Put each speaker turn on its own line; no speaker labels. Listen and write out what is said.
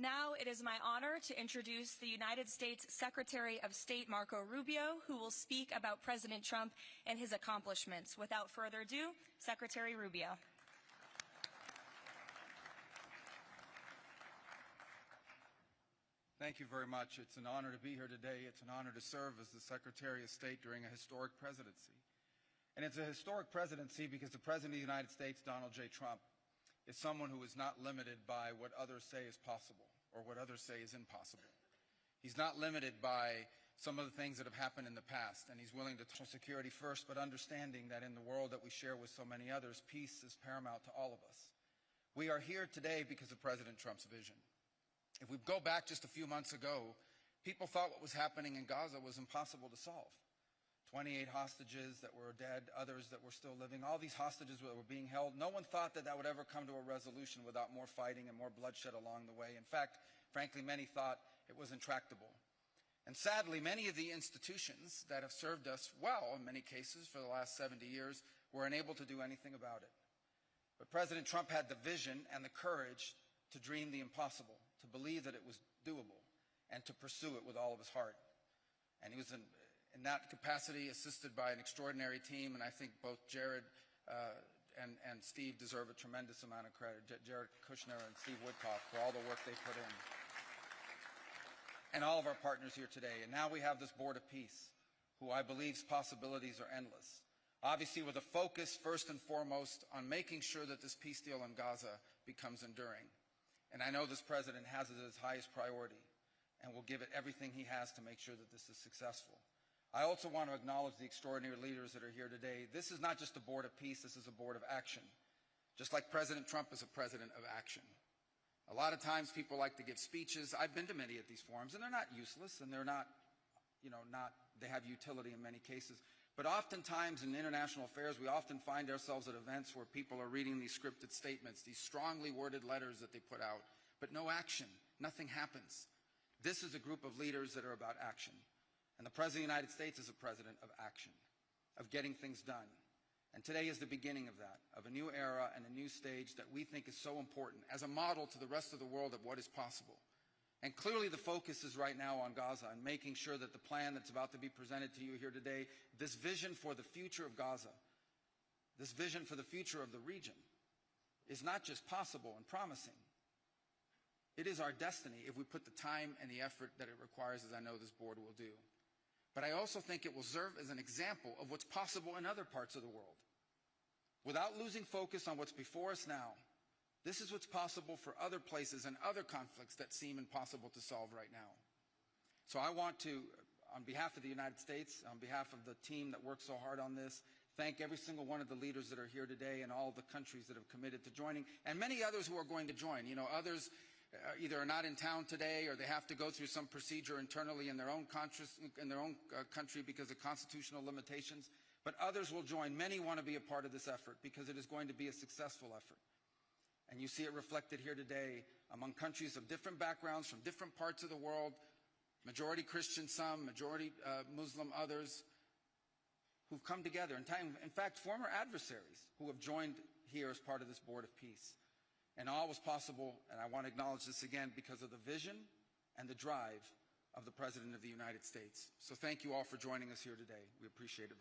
Now it is my honor to introduce the United States Secretary of State Marco Rubio, who will speak about President Trump and his accomplishments. Without further ado, Secretary Rubio.
Thank you very much. It's an honor to be here today. It's an honor to serve as the Secretary of State during a historic presidency. And it's a historic presidency because the President of the United States, Donald J. Trump, is someone who is not limited by what others say is possible or what others say is impossible. He's not limited by some of the things that have happened in the past, and he's willing to national security first, but understanding that in the world that we share with so many others, peace is paramount to all of us. We are here today because of President Trump's vision. If we go back just a few months ago, people thought what was happening in Gaza was impossible to solve. 28 hostages that were dead, others that were still living, all these hostages that were being held. No one thought that that would ever come to a resolution without more fighting and more bloodshed along the way. In fact, frankly, many thought it was intractable. And sadly, many of the institutions that have served us well, in many cases, for the last 70 years, were unable to do anything about it. But President Trump had the vision and the courage to dream the impossible, to believe that it was doable, and to pursue it with all of his heart. And he was in that capacity assisted by an extraordinary team, and I think both Jared and Steve deserve a tremendous amount of credit, Jared Kushner and Steve Woodcock, for all the work they put in. And all of our partners here today. And now we have this Board of Peace, who I believe's possibilities are endless. Obviously with a focus, first and foremost, on making sure that this peace deal in Gaza becomes enduring. And I know this president has it as his highest priority and will give it everything he has to make sure that this is successful. I also want to acknowledge the extraordinary leaders that are here today. This is not just a board of peace, this is a board of action. Just like President Trump is a president of action. A lot of times people like to give speeches. I've been to many of these forums, and they're not useless, and they're not, they have utility in many cases. But oftentimes in international affairs, we often find ourselves at events where people are reading these scripted statements, these strongly worded letters that they put out, but no action. Nothing happens. This is a group of leaders that are about action. And the President of the United States is a president of action, of getting things done. And today is the beginning of that, of a new era and a new stage that we think is so important as a model to the rest of the world of what is possible. And clearly the focus is right now on Gaza and making sure that the plan that's about to be presented to you here today, this vision for the future of Gaza, this vision for the future of the region, is not just possible and promising. It is our destiny if we put the time and the effort that it requires, as I know this board will do. But I also think it will serve as an example of what's possible in other parts of the world. Without losing focus on what's before us now, this is what's possible for other places and other conflicts that seem impossible to solve right now. So I want to, on behalf of the United States, on behalf of the team that worked so hard on this, thank every single one of the leaders that are here today and all the countries that have committed to joining, and many others who are going to join. Others either are not in town today or they have to go through some procedure internally in their own country because of constitutional limitations. But others will join. Many want to be a part of this effort because it is going to be a successful effort. And you see it reflected here today among countries of different backgrounds from different parts of the world, majority Christian some, majority Muslim others, who've come together. In fact, former adversaries who have joined here as part of this Board of Peace. And all was possible, and I want to acknowledge this again, because of the vision and the drive of the President of the United States. So thank you all for joining us here today. We appreciate it very much.